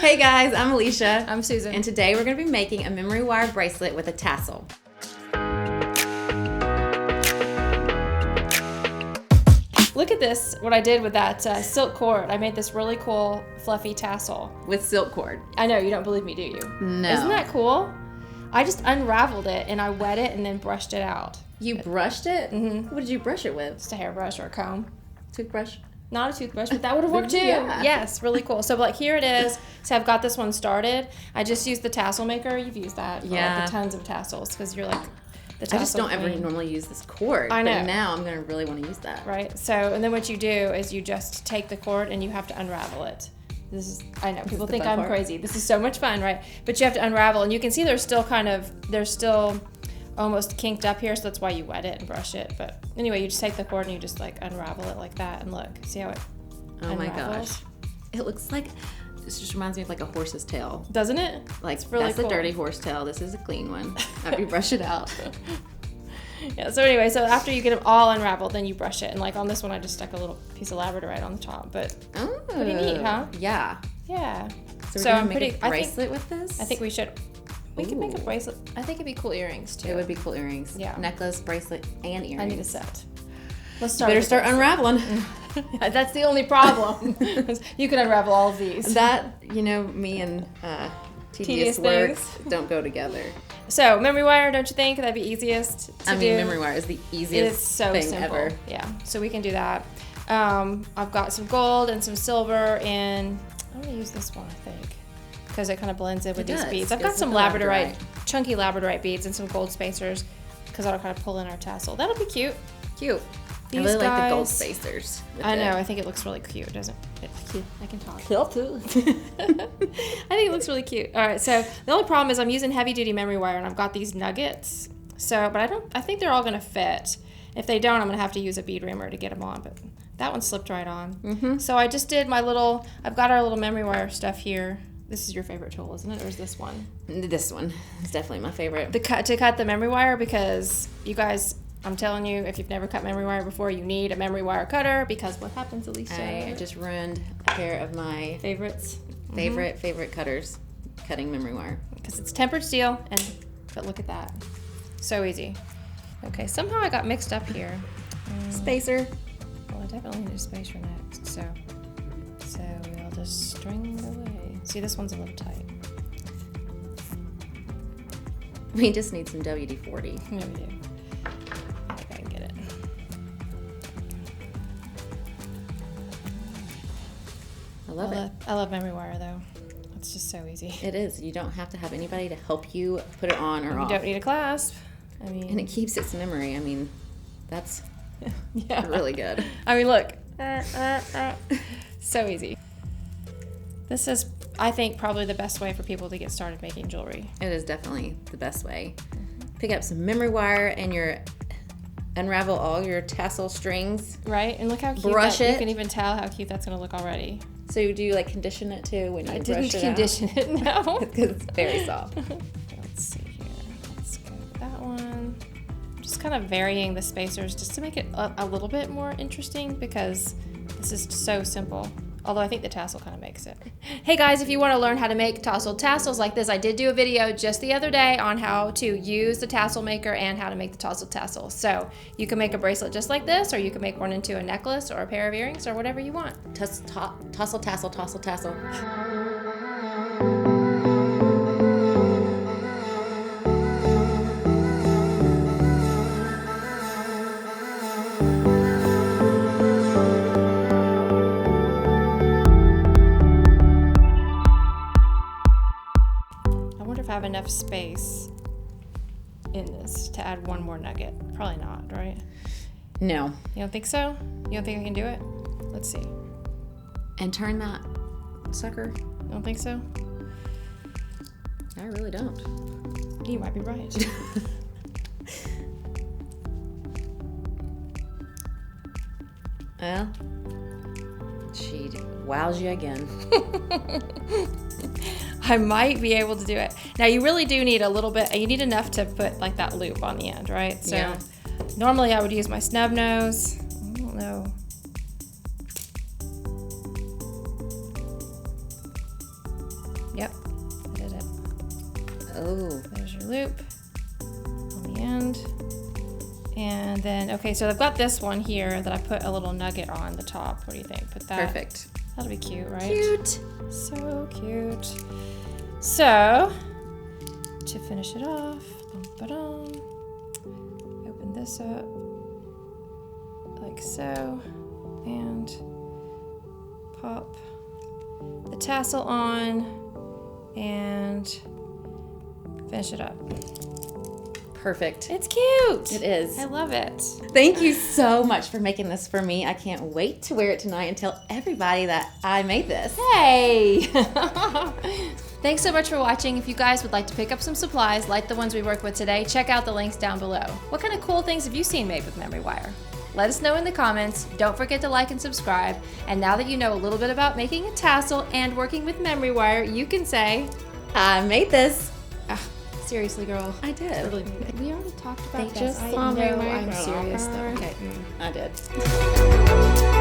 Hey guys, I'm Alicia. I'm Susan. And today we're going to be making a memory wire bracelet with a tassel. Look at this, what I did with that silk cord. I made this really cool fluffy tassel. With silk cord. I know, you don't believe me, do you? No. Isn't that cool? I just unraveled it and I wet it and then brushed it out. You brushed it? Mm-hmm. What did you brush it with? Just a hairbrush or a comb. Toothbrush? Not a toothbrush, but that would have worked too. Yeah. Yes, really cool. So like here it is. So I've got this one started. I just used the tassel maker. You've used that. Yeah. Like the tons of tassels because you're like the tassel I just don't ever queen. normally use this cord. I know. But now I'm going to really want to use that. Right. So and then what you do is you just take the cord and you have to unravel it. This is, I know, people think I'm crazy. This is so much fun, right? But you have to unravel and you can see they're still almost kinked up here, so that's why you wet it and brush it. But anyway, you just take the cord and you just like unravel it like that and look. See how it Oh my unravels? gosh. It looks like, this just reminds me of like a horse's tail. Doesn't it? Like, It's really that's cool. a dirty horse tail. This is a clean one. After you brush it out. Yeah, so anyway, so after you get them all unraveled, then you brush it. And like on this one, I just stuck a little piece of labradorite on the top. But Oh. pretty neat, huh? Yeah. Yeah. So we're going to make a bracelet with this? I think we should. We could make a Ooh. bracelet. I think it'd be cool earrings too. It would be cool earrings. Yeah. Necklace, bracelet, and earrings. I need a set. Let's You start. better with start this. unraveling. That's the only problem. You could unravel all of these. That, me and tedious work things. don't go together. So memory wire, don't you think that'd be easiest to do? Memory wire is the It easiest is so thing simple. ever. Yeah, so we can do that. I've got some gold and some silver, and I'm gonna use this one, I think, because it kind of blends in with It these does. beads. I've got Goes some with the labradorite, labradorite. chunky labradorite beads and some gold spacers, because that'll kind of pull in our tassel. That'll be cute. Cute. These I really like the gold guys- spacers. with I know. it. I think it looks really cute, doesn't it? Cute. I can talk. too. I think it looks really cute. All right, so the only problem is I'm using heavy duty memory wire and I've got these nuggets. So, but I think they're all gonna fit. If they don't, I'm gonna have to use a bead rimmer to get them on, but that one slipped right on. Mm-hmm. So I just did I've got our little memory wire stuff here. This is your favorite tool, isn't it? Or is this one? This one is definitely my favorite. To cut the memory wire, because you guys, I'm telling you, if you've never cut memory wire before, you need a memory wire cutter, because what happens, Alicia? I just ruined a pair of my Favorites? favorite cutters cutting memory wire. Because it's tempered steel, but look at that. So easy. Okay, somehow I got mixed up here. Spacer. Well, I definitely need a spacer next, so we'll just string it away. See, this one's a little tight. We just need some WD-40. Yeah, we do. I think I can get it. I love it. I love memory wire, though. It's just so easy. It is. You don't have to have anybody to help you put it on or You off. don't need a clasp. I mean, And it keeps its memory. I mean, that's yeah. really good. I mean, look. So easy. This is, I think, probably the best way for people to get started making jewelry. It is definitely the best way. Pick up some memory wire and unravel all your tassel strings. Right? And look how cute Brush You it. can even tell how cute that's going to look already. So do you condition it too when you I brush didn't it condition it, no. Because it's very soft. Let's see here. Let's go with that one. I'm just kind of varying the spacers just to make it a little bit more interesting, because this is so simple. Although I think the tassel kind of makes it. Hey guys, if you want to learn how to make tasseled tassels like this, I did do a video just the other day on how to use the tassel maker and how to make the tasseled tassels. So you can make a bracelet just like this, or you can make one into a necklace or a pair of earrings or whatever you want. Tassel, tassel, tassel, tassel. I wonder if I have enough space in this to add one more nugget. Probably not, right? No. You don't think so? You don't think I can do it? Let's see. And turn that sucker. You don't think so? I really don't. You might be right. Well, she wows you again. I might be able to do it. Now you really do need a little bit, you need enough to put like that loop on the end, right? So Yeah. normally I would use my snub nose. I don't know. Yep, I did it. Oh. There's your loop on the end. And then, okay, so I've got this one here that I put a little nugget on the top. What do you think? Put that. Perfect. That'll be cute, right? Cute. So cute. So, to finish it off, open this up like so, and pop the tassel on, and finish it up. Perfect. It's cute. It is. I love it. Thank you so much for making this for me. I can't wait to wear it tonight and tell everybody that I made this. Hey! Thanks so much for watching. If you guys would like to pick up some supplies like the ones we work with today, check out the links down below. What kind of cool things have you seen made with memory wire? Let us know in the comments. Don't forget to like and subscribe. And now that you know a little bit about making a tassel and working with memory wire, you can say, I made this. seriously, girl. I did. We already talked about They this. just I saw me know make I'm it. serious though. Okay. I did.